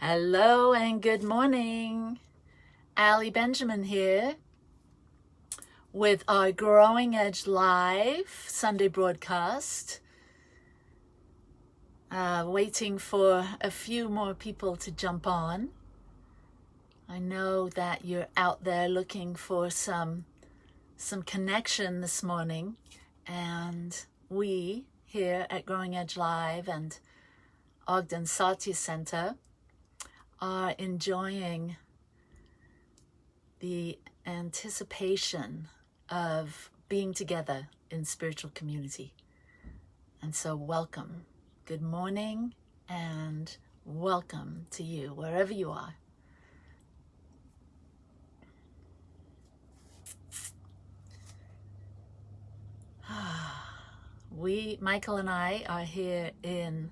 Hello and good morning. Ali Benjamin here with our Growing Edge Live Sunday broadcast. Waiting for a few more people to jump on. I know that you're out there looking for some connection this morning, and we here at Growing Edge Live and Ogden Satya Center are enjoying the anticipation of being together in spiritual community. And so welcome, good morning, and welcome to you wherever you are. Michael and I are here in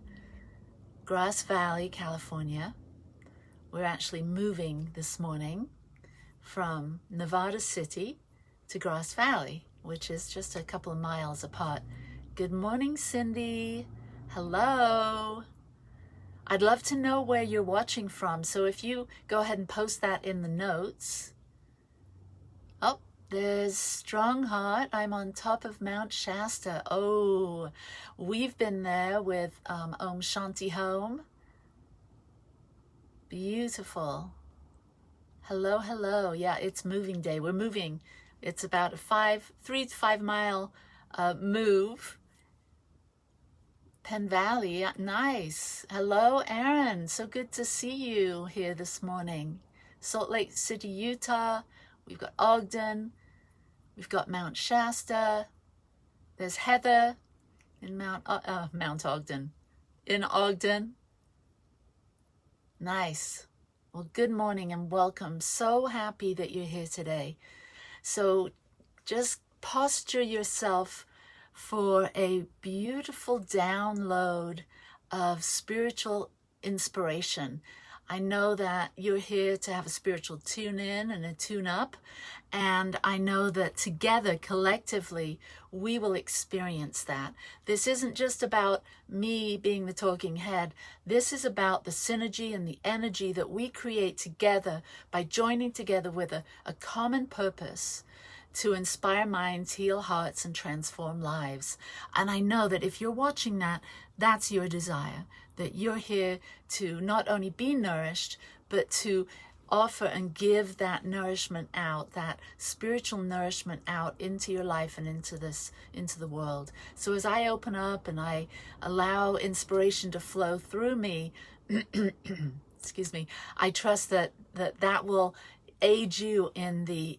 Grass Valley, California. We're actually moving this morning from Nevada City to Grass Valley, which is just a couple of miles apart. Good morning, Cindy. Hello. I'd love to know where you're watching from, so if you go ahead and post that in the notes. Oh, there's Strong Heart. I'm on top of Mount Shasta. Oh, we've been there with Om Shanti Home. Beautiful. Hello, hello. Yeah, it's moving day. We're moving. It's about a 3 to 5 mile move. Penn Valley, nice. Hello, Aaron. So good to see you here this morning. Salt Lake City, Utah. We've got Ogden. We've got Mount Shasta. There's Heather in Mount Ogden. In Ogden. Nice. Well, good morning and welcome. So happy that you're here today. So just posture yourself for a beautiful download of spiritual inspiration. I know that you're here to have a spiritual tune in and a tune up, and I know that together, collectively, we will experience that. This isn't just about me being the talking head. This is about the synergy and the energy that we create together by joining together with a common purpose to inspire minds, heal hearts, and transform lives. And I know that if you're watching that, that's your desire, that you're here to not only be nourished, but to offer and give that nourishment out, that spiritual nourishment out into your life and into the world. So as I open up and I allow inspiration to flow through me, excuse me, I trust that will aid you in the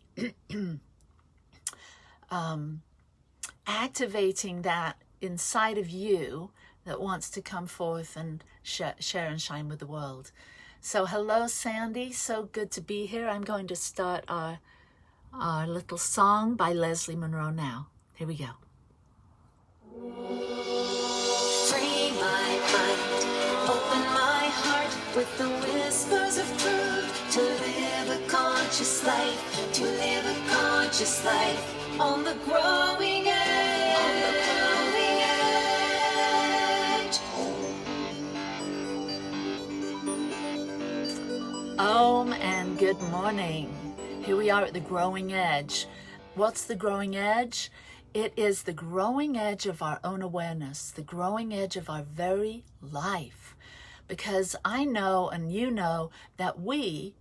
activating that inside of you that wants to come forth and share and shine with the world. So hello, Sandy. So good to be here. I'm going to start our little song by Leslie Monroe now. Here we go. Free my mind, open my heart with the whispers of truth, to live a conscious life, to live a conscious life on the growing edge, on the growing edge. Om and good morning. Here we are at the growing edge. What's the growing edge? It is the growing edge of our own awareness, the growing edge of our very life. Because I know and you know that we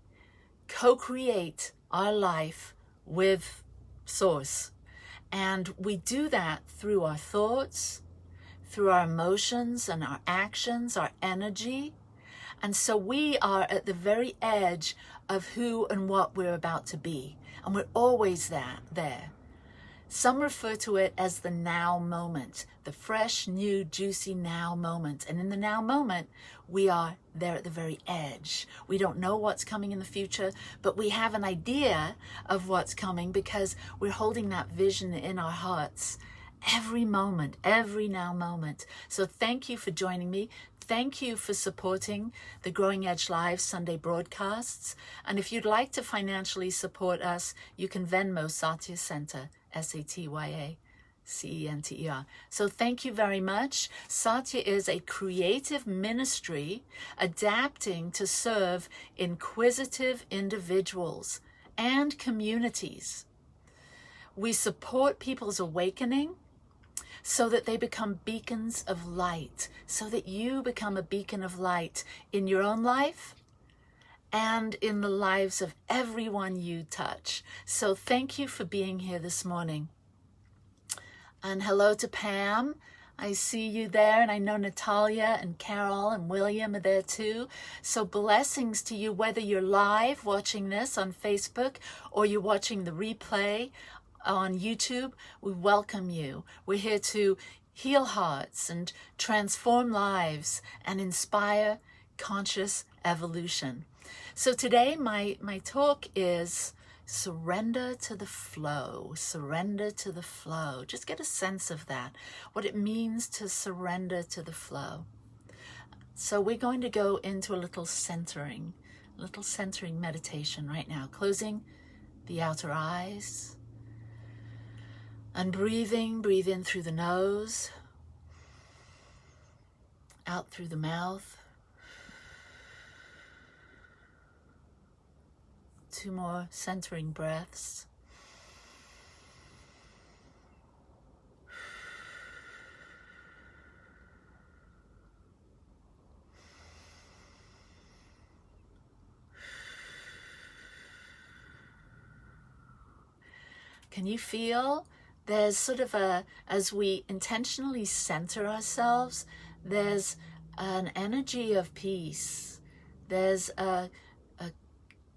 co-create our life with Source. And we do that through our thoughts, through our emotions and our actions, our energy. And so we are at the very edge of who and what we're about to be. And we're always there. Some refer to it as the now moment, the fresh, new, juicy now moment. And in the now moment, we are there at the very edge. We don't know what's coming in the future, but we have an idea of what's coming because we're holding that vision in our hearts every moment, every now moment. So thank you for joining me. Thank you for supporting the Growing Edge Live Sunday broadcasts. And if you'd like to financially support us, you can Venmo Satya Center, Satya. Center. So thank you very much. Satya is a creative ministry adapting to serve inquisitive individuals and communities. We support people's awakening so that they become beacons of light, so that you become a beacon of light in your own life and in the lives of everyone you touch. So thank you for being here this morning. And hello to Pam. I see you there, and I know Natalia and Carol and William are there too. So blessings to you, whether you're live watching this on Facebook or you're watching the replay on YouTube. We welcome you. We're here to heal hearts and transform lives and inspire conscious evolution. So today my talk is surrender to the flow. Surrender to the flow. Just get a sense of that, what it means to surrender to the flow. So we're going to go into a little centering meditation right now, closing the outer eyes and breathe in through the nose, out through the mouth. 2 more centering breaths. Can you feel there's sort of as we intentionally center ourselves, there's an energy of peace. There's a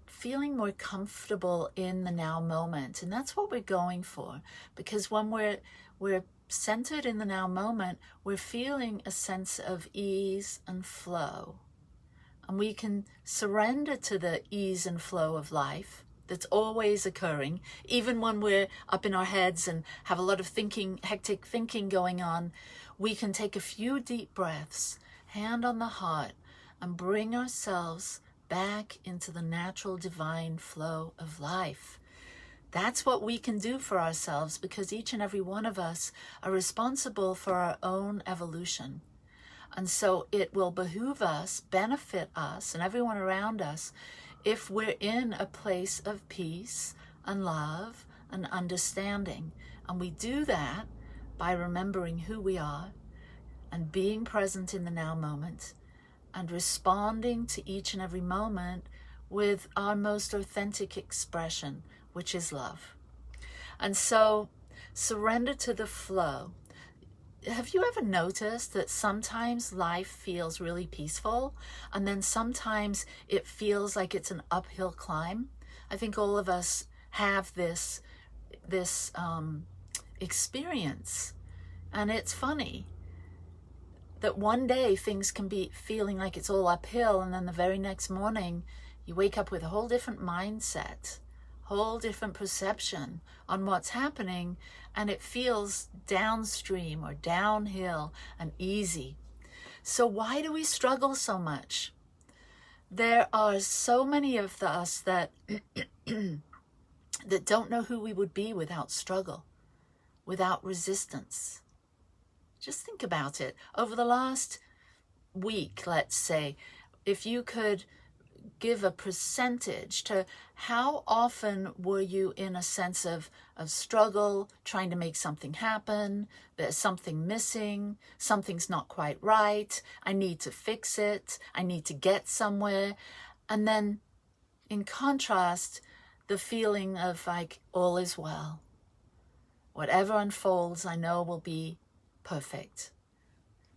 feeling more comfortable in the now moment. And that's what we're going for. Because when we're centered in the now moment, we're feeling a sense of ease and flow. And we can surrender to the ease and flow of life that's always occurring, even when we're up in our heads and have a lot of hectic thinking going on. We can take a few deep breaths, hand on the heart, and bring ourselves back into the natural divine flow of life. That's what we can do for ourselves, because each and every one of us are responsible for our own evolution. And so it will behoove us, benefit us, and everyone around us if we're in a place of peace and love and understanding. And we do that by remembering who we are and being present in the now moment and responding to each and every moment with our most authentic expression, which is love. And so surrender to the flow. Have you ever noticed that sometimes life feels really peaceful, and then sometimes it feels like it's an uphill climb? I think all of us have this experience, and it's funny that one day things can be feeling like it's all uphill, and then the very next morning you wake up with a whole different mindset, whole different perception on what's happening, and it feels downstream or downhill and easy. So why do we struggle so much? There are so many of us that that don't know who we would be without struggle, without resistance. Just think about it. Over the last week, let's say, if you could give a percentage to how often were you in a sense of struggle, trying to make something happen, there's something missing, something's not quite right, I need to fix it, I need to get somewhere. And then in contrast, the feeling of like all is well. Whatever unfolds, I know will be perfect.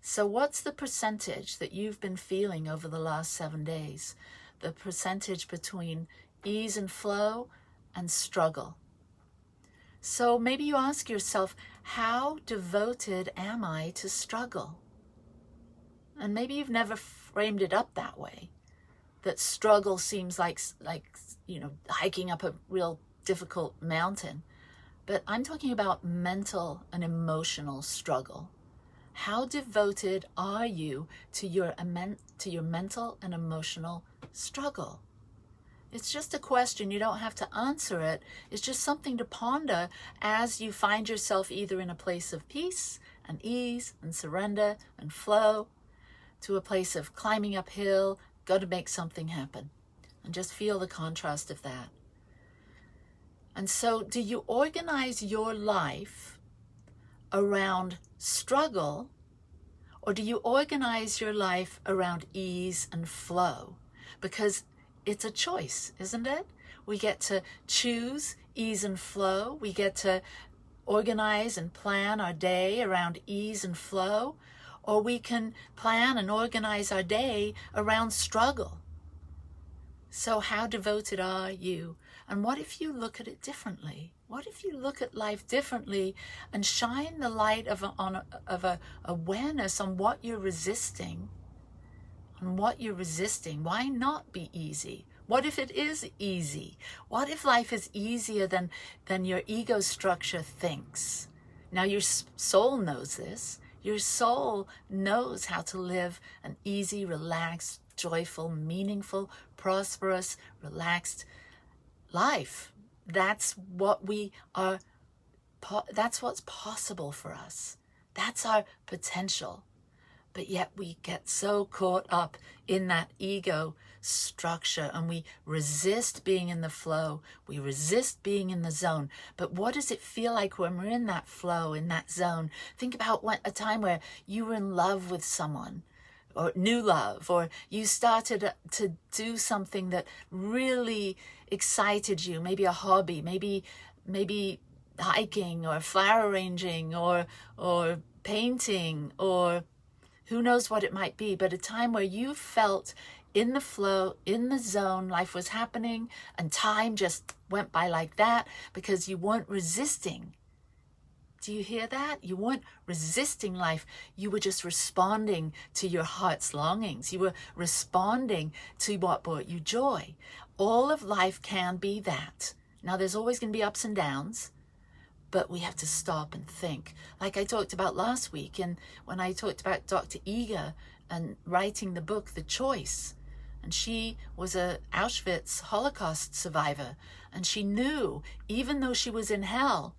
So what's the percentage that you've been feeling over the last 7 days? The percentage between ease and flow and struggle. So maybe you ask yourself, how devoted am I to struggle? And maybe you've never framed it up that way, that struggle seems like hiking up a real difficult mountain. But I'm talking about mental and emotional struggle. How devoted are you to your mental and emotional struggle? It's just a question. You don't have to answer it. It's just something to ponder as you find yourself either in a place of peace and ease and surrender and flow to a place of climbing uphill, got to make something happen. And just feel the contrast of that. And so, do you organize your life around struggle, or do you organize your life around ease and flow? Because it's a choice, isn't it? We get to choose ease and flow. We get to organize and plan our day around ease and flow, or we can plan and organize our day around struggle. So how devoted are you? And what if you look at it differently? What if you look at life differently and shine the light of awareness on what you're resisting? On what you're resisting. Why not be easy? What if it is easy? What if life is easier than your ego structure thinks? Now your soul knows this. Your soul knows how to live an easy, relaxed, joyful, meaningful, prosperous, relaxed life. That's what we are. That's what's possible for us. That's our potential. But yet we get so caught up in that ego structure and we resist being in the flow. We resist being in the zone. But what does it feel like when we're in that flow, in that zone? Think about a time where you were in love with someone, or new love, or you started to do something that really excited you, maybe a hobby, maybe hiking or flower arranging or painting, or who knows what it might be, but a time where you felt in the flow, in the zone, life was happening and time just went by like that because you weren't resisting. Do you hear that? You weren't resisting life. You were just responding to your heart's longings. You were responding to what brought you joy. All of life can be that. Now, there's always going to be ups and downs, but we have to stop and think. Like I talked about last week, and when I talked about Dr. Eger and writing the book, The Choice, and she was a Auschwitz Holocaust survivor, and she knew, even though she was in hell,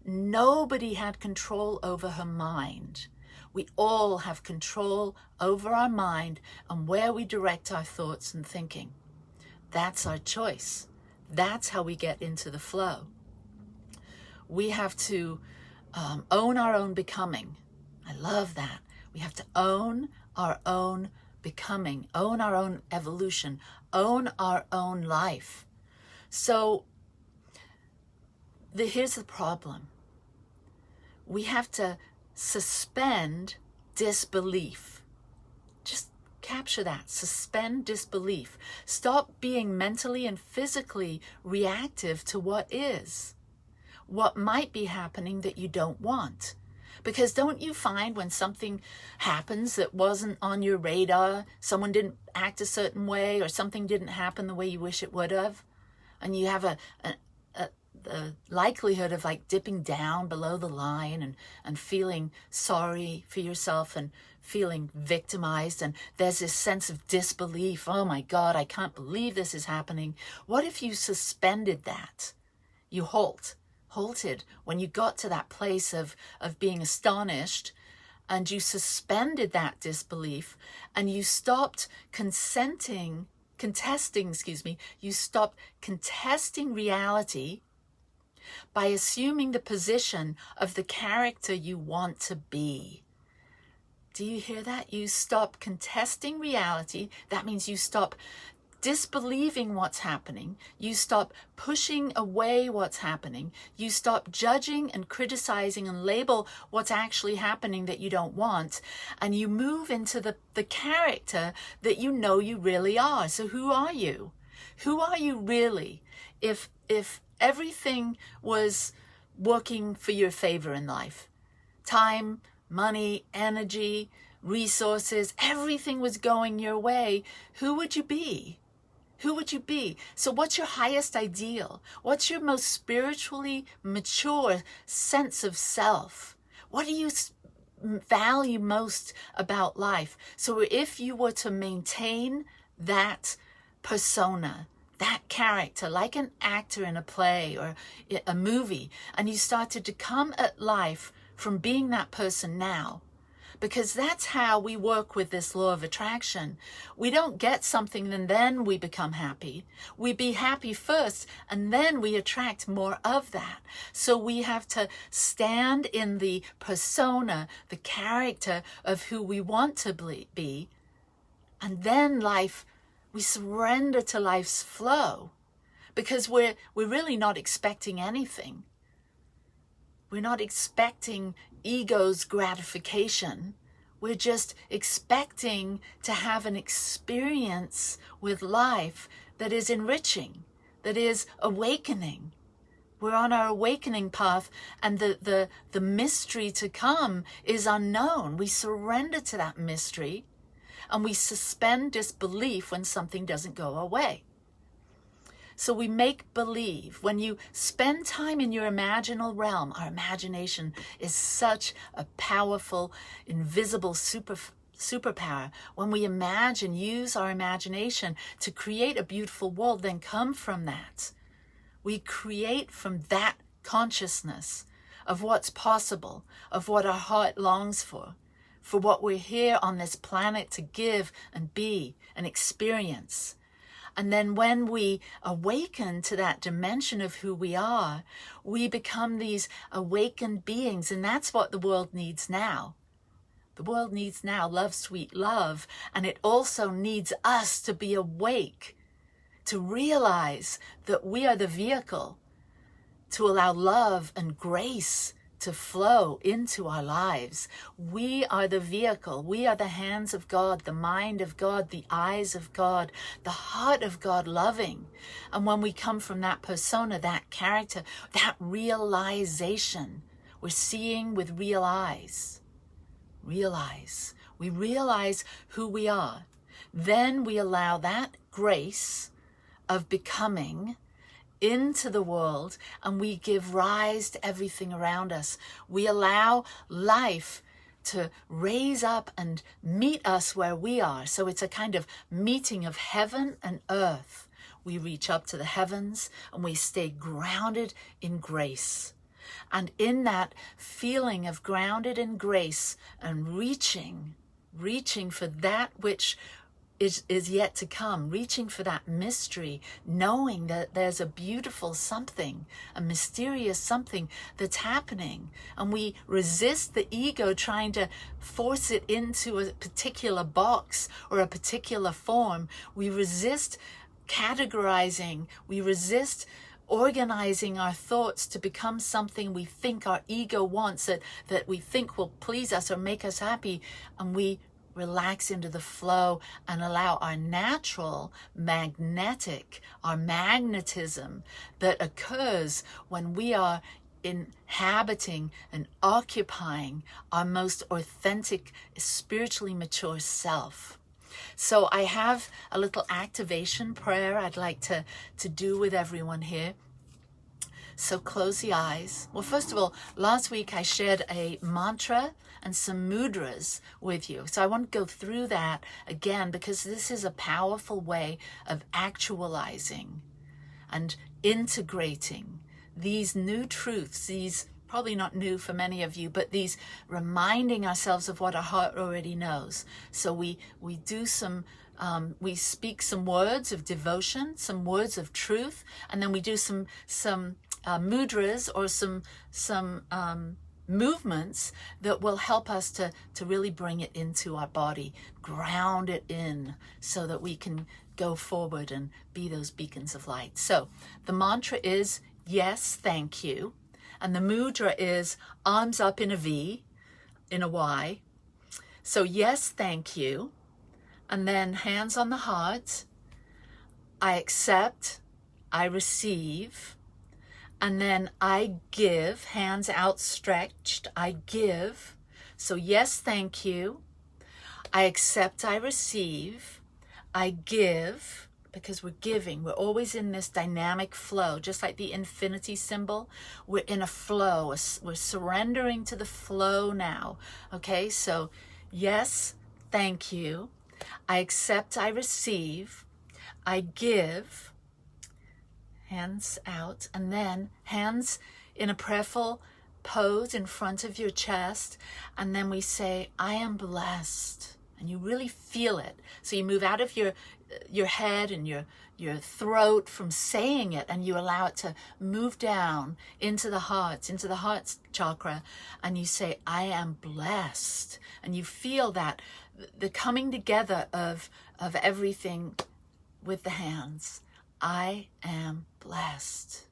nobody had control over her mind. We all have control over our mind and where we direct our thoughts and thinking. That's our choice. That's how we get into the flow. We have to own our own becoming. I love that. We have to own our own becoming, own our own evolution, own our own life. So here's the problem. We have to suspend disbelief. Just capture that. Suspend disbelief. Stop being mentally and physically reactive to what is, what might be happening that you don't want. Because don't you find when something happens that wasn't on your radar, someone didn't act a certain way, or something didn't happen the way you wish it would have, and you have the likelihood of like dipping down below the line and feeling sorry for yourself and feeling victimized, and there's this sense of disbelief. Oh my God, I can't believe this is happening. What if you suspended that? You halted when you got to that place of being astonished, and you suspended that disbelief, and you stopped contesting reality by assuming the position of the character you want to be. Do you hear that? You stop contesting reality. That means you stop disbelieving what's happening. You stop pushing away what's happening. You stop judging and criticizing and label what's actually happening that you don't want. And you move into the character that you know you really are. So who are you? Who are you really? If everything was working for your favor in life, time, money, energy, resources, everything was going your way, who would you be? Who would you be? So what's your highest ideal? What's your most spiritually mature sense of self? What do you value most about life? So if you were to maintain that persona, that character like an actor in a play or a movie, and you started to come at life from being that person now. Because that's how we work with this law of attraction. We don't get something and then we become happy. We be happy first and then we attract more of that. So we have to stand in the persona, the character of who we want to be. And then we surrender to life's flow, because we're really not expecting anything. We're not expecting ego's gratification. We're just expecting to have an experience with life that is enriching, that is awakening. We're on our awakening path, and the mystery to come is unknown. We surrender to that mystery, and we suspend disbelief when something doesn't go our way. So we make believe. When you spend time in your imaginal realm, our imagination is such a powerful, invisible superpower. When we imagine, use our imagination to create a beautiful world, then come from that. We create from that consciousness of what's possible, of what our heart longs for what we're here on this planet to give and be and experience. And then when we awaken to that dimension of who we are, we become these awakened beings. And that's what the world needs now. The world needs now love, sweet love. And it also needs us to be awake, to realize that we are the vehicle to allow love and grace to flow into our lives. We are the vehicle. We are the hands of God, the mind of God, the eyes of God, the heart of God loving. And when we come from that persona, that character, that realization, we're seeing with real eyes. Realize. We realize who we are. Then we allow that grace of becoming into the world, and we give rise to everything around us. We allow life to raise up and meet us where we are. So it's a kind of meeting of heaven and earth. We reach up to the heavens and we stay grounded in grace. And in that feeling of grounded in grace and reaching for that which is yet to come, reaching for that mystery, knowing that there's a beautiful something, a mysterious something that's happening. And we resist the ego trying to force it into a particular box or a particular form. We resist categorizing. We resist organizing our thoughts to become something we think our ego wants, that we think will please us or make us happy. And we relax into the flow and allow our natural our magnetism that occurs when we are inhabiting and occupying our most authentic, spiritually mature self. So I have a little activation prayer I'd like to do with everyone here. So close the eyes. Well, first of all, last week I shared a mantra and some mudras with you. So I won't go through that again, because this is a powerful way of actualizing and integrating these new truths, these probably not new for many of you, but these reminding ourselves of what our heart already knows. So we do some we speak some words of devotion, some words of truth, and then we do some mudras or some movements that will help us to really bring it into our body, ground it in, so that we can go forward and be those beacons of light. So the mantra is yes, thank you. And the mudra is arms up in a V, in a Y. So yes, thank you. And then hands on the heart. I accept, I receive. And then I give, hands outstretched, I give. So yes, thank you. I accept, I receive. I give, because we're giving. We're always in this dynamic flow, just like the infinity symbol. We're in a flow. We're surrendering to the flow now. Okay, so yes, thank you. I accept, I receive. I give. hands out, and then hands in a prayerful pose in front of your chest, and then we say, I am blessed, and you really feel it. So you move out of your head and your throat from saying it, and you allow it to move down into the heart chakra, and you say, I am blessed, and you feel that the coming together of everything with the hands. I am blessed.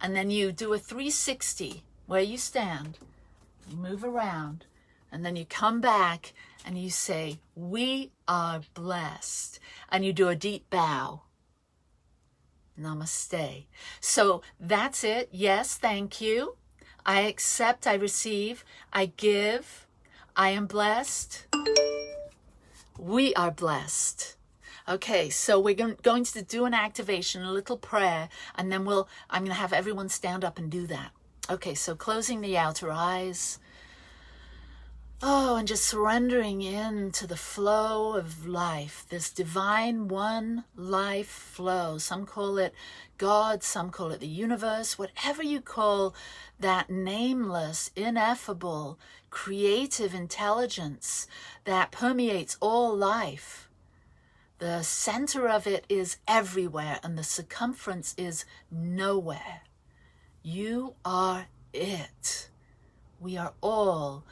And then you do a 360 where you stand, you move around, and then you come back and you say, we are blessed. And you do a deep bow. Namaste. So that's it. Yes, thank you. I accept, I receive, I give, I am blessed. We are blessed. Okay, so we're going to do an activation, a little prayer, and then I'm going to have everyone stand up and do that. Okay, so closing the outer eyes. Oh, and just surrendering into the flow of life, this divine one life flow. Some call it God, some call it the universe, whatever you call that nameless, ineffable, creative intelligence that permeates all life. The center of it is everywhere, and the circumference is nowhere. You are it. We are all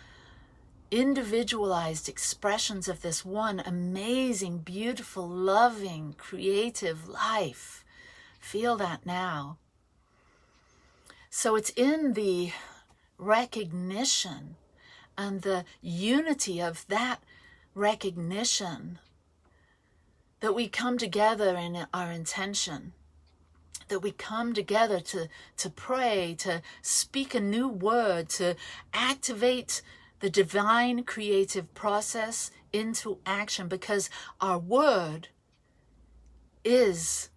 individualized expressions of this one amazing, beautiful, loving, creative life. Feel that now. So it's in the recognition and the unity of that recognition that we come together in our intention, that we come together to pray, to speak a new word, to activate the divine creative process into action, because our word is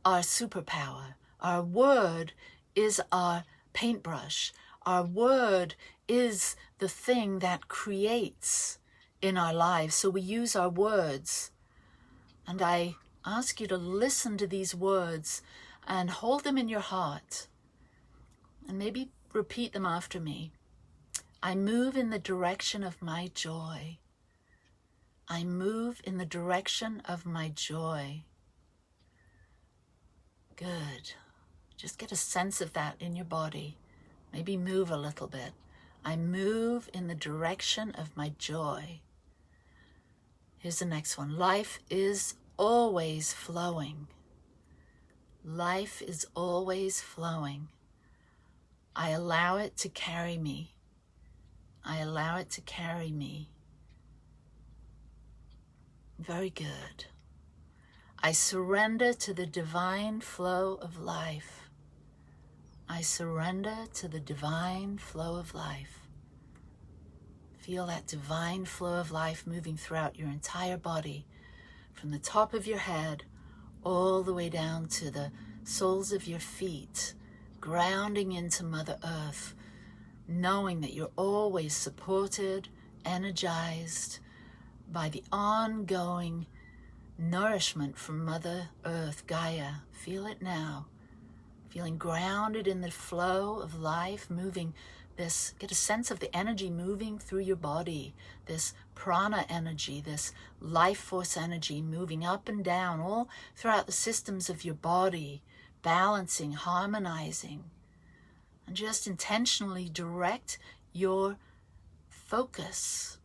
our superpower. Our word is our paintbrush. Our word is the thing that creates in our lives. So we use our words. And I ask you to listen to these words and hold them in your heart. And maybe repeat them after me. I move in the direction of my joy. I move in the direction of my joy. Good. Just get a sense of that in your body. Maybe move a little bit. I move in the direction of my joy. Here's the next one. Life is always flowing. Life is always flowing. I allow it to carry me. I allow it to carry me. Very good. I surrender to the divine flow of life. I surrender to the divine flow of life. Feel that divine flow of life moving throughout your entire body, from the top of your head all the way down to the soles of your feet, grounding into Mother Earth, knowing that you're always supported, energized by the ongoing nourishment from Mother Earth, Gaia. Feel it now. Feeling grounded in the flow of life, moving this, get a sense of the energy moving through your body, this prana energy, this life force energy moving up and down all throughout the systems of your body, balancing, harmonizing. And just intentionally direct your focus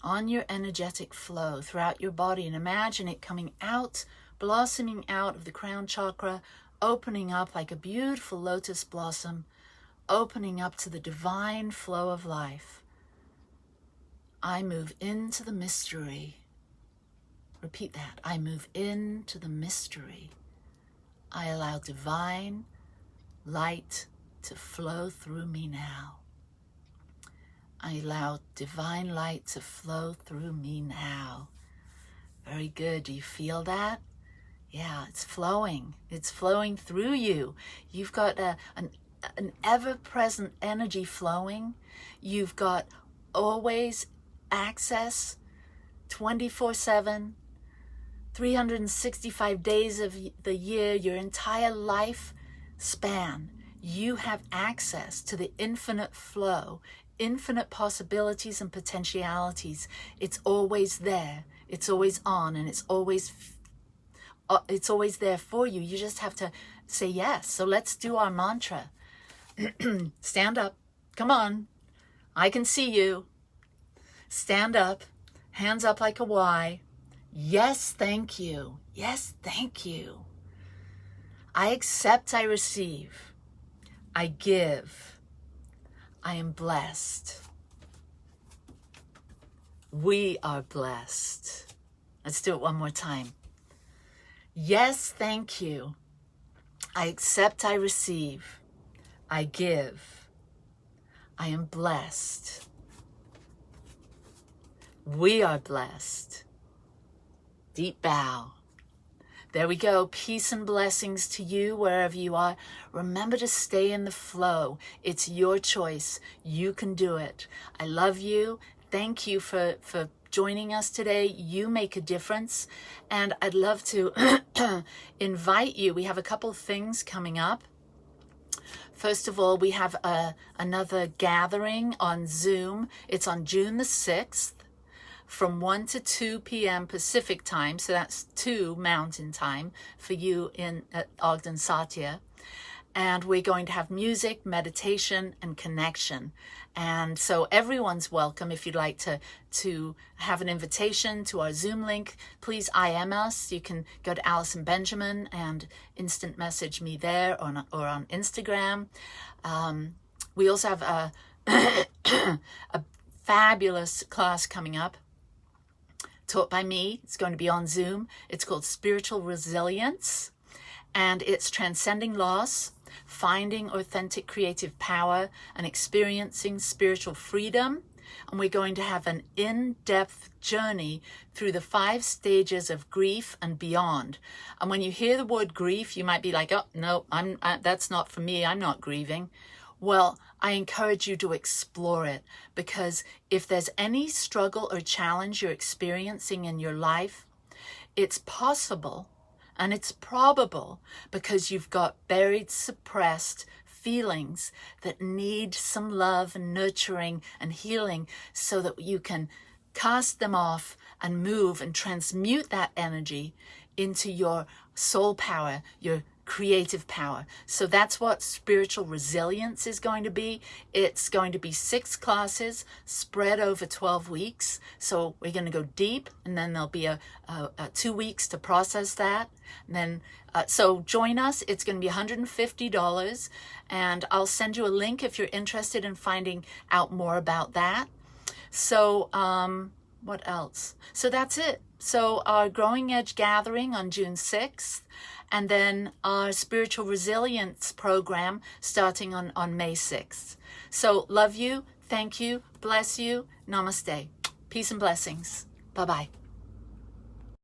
on your energetic flow throughout your body, and imagine it coming out, blossoming out of the crown chakra, opening up like a beautiful lotus blossom, opening up to the divine flow of life. I move into the mystery. Repeat that. I move into the mystery. I allow divine light to flow through me now. I allow divine light to flow through me now. Very good. Do you feel that? Yeah, it's flowing. It's flowing through you. You've got an ever-present energy flowing. You've got always access 24/7 365 days of the year, your entire life span, you have access to the infinite flow, infinite possibilities and potentialities. It's always there. It's always on, and it's always there for you. You just have to say yes. So let's do our mantra. Stand up. Come on. I can see you. Stand up. Hands up like a Y. Yes, thank you. Yes, thank you. I accept, I receive. I give. I am blessed. We are blessed. Let's do it one more time. Yes, thank you. I accept, I receive. I give. I am blessed. We are blessed. Deep bow. There we go. Peace and blessings to you wherever you are. Remember to stay in the flow. It's your choice. You can do it. I love you. Thank you for joining us today. You make a difference. And I'd love to invite you. We have a couple things coming up. First of all, we have another gathering on Zoom. It's on June the 6th. From 1 to 2 p.m. Pacific time, so that's 2 Mountain time for you at Ogden, Satya. And we're going to have music, meditation, and connection. And so everyone's welcome. If you'd like to have an invitation to our Zoom link, please IM us. You can go to Allison Benjamin and instant message me there or on Instagram. We also have a fabulous class coming up, taught by me. It's going to be on Zoom. It's called Spiritual Resilience, and it's transcending loss, finding authentic creative power, and experiencing spiritual freedom. And we're going to have an in-depth journey through the 5 stages of grief and beyond. And when you hear the word grief, you might be like, oh, no, that's not for me. I'm not grieving. Well, I encourage you to explore it, because if there's any struggle or challenge you're experiencing in your life, it's possible and it's probable because you've got buried, suppressed feelings that need some love and nurturing and healing so that you can cast them off and move and transmute that energy into your soul power, your creative power. So that's what spiritual resilience is going to be. It's going to be 6 classes spread over 12 weeks. So we're going to go deep, and then there'll be a 2 weeks to process that. And then, so join us. It's going to be $150, and I'll send you a link if you're interested in finding out more about that. So, what else? So that's it. So our Growing Edge gathering on June 6th, and then our Spiritual Resilience program starting on May 6th. So love you, thank you, bless you, namaste. Peace and blessings. Bye-bye.